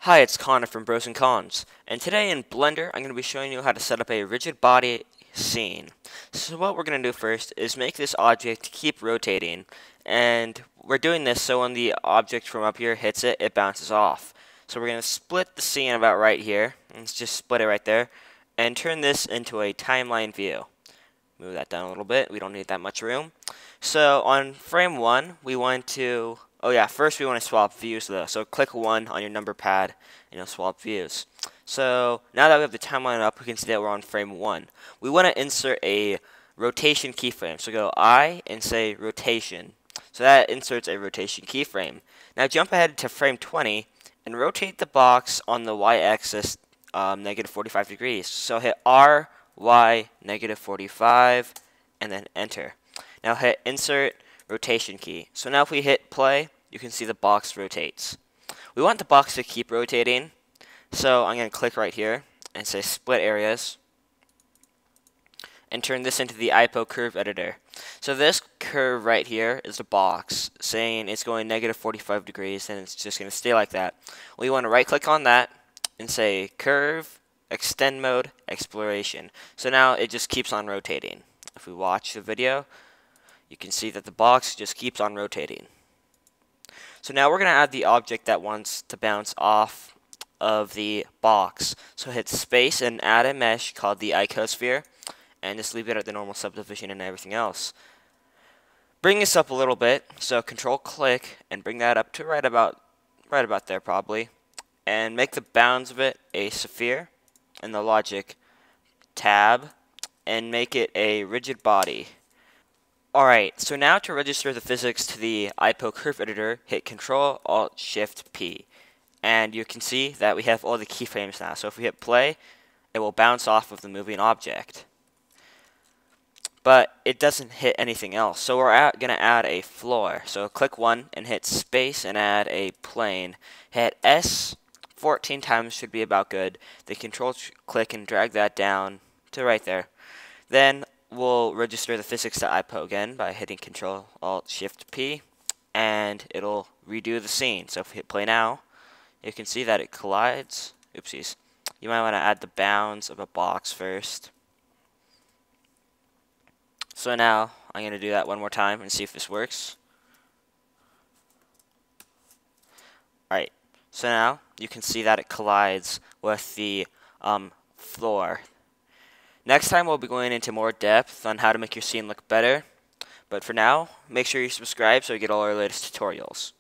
Hi, it's Connor from Bros and Cons, and today in Blender I'm going to be showing you how to set up a rigid body scene. So what we're going to do first is make this object keep rotating, and we're doing this so when the object from up here hits it, it bounces off. So we're going to split the scene about right here, let's just split it right there, and turn this into a timeline view. Move that down a little bit, we don't need that much room. So on frame 1, we want to first we want to swap views though. So click 1 on your number pad and you'll swap views. So now that we have the timeline up, we can see that we're on frame 1. We want to insert a rotation keyframe. So go I and say rotation. So that inserts a rotation keyframe. Now jump ahead to frame 20 and rotate the box on the y-axis negative 45 degrees. So hit R, Y, negative 45, and then enter. Now hit insert rotation key. So now if we hit play, you can see the box rotates. We want the box to keep rotating, so I'm going to click right here and say split areas and turn this into the IPO curve editor. So this curve right here is the box saying it's going negative 45 degrees and it's just going to stay like that. We want to right click on that and say curve extend mode exploration. So now it just keeps on rotating. If we watch the video, you can see that the box just keeps on rotating. So now we're going to add the object that wants to bounce off of the box. So hit space and add a mesh called the icosphere, and just leave it at the normal subdivision and everything else. Bring this up a little bit, so control click and bring that up to right about there probably, and make the bounds of it a sphere in the logic tab and make it a rigid body. Alright, so now to register the physics to the IPO curve editor, hit Control Alt Shift P. And you can see that we have all the keyframes now. So if we hit play, it will bounce off of the moving object. But it doesn't hit anything else. So we're going to add a floor. So click 1 and hit space and add a plane. Hit S 14 times should be about good. Then control click and drag that down to right there. Then we'll register the physics to IPO again by hitting Control Alt Shift P, and it'll redo the scene. So if we hit play now, you can see that it collides. Oopsies. You might want to add the bounds of a box first. So now I'm going to do that one more time and see if this works. Alright, so now you can see that it collides with the floor. Next time we'll be going into more depth on how to make your scene look better. But for now, make sure you subscribe so you get all our latest tutorials.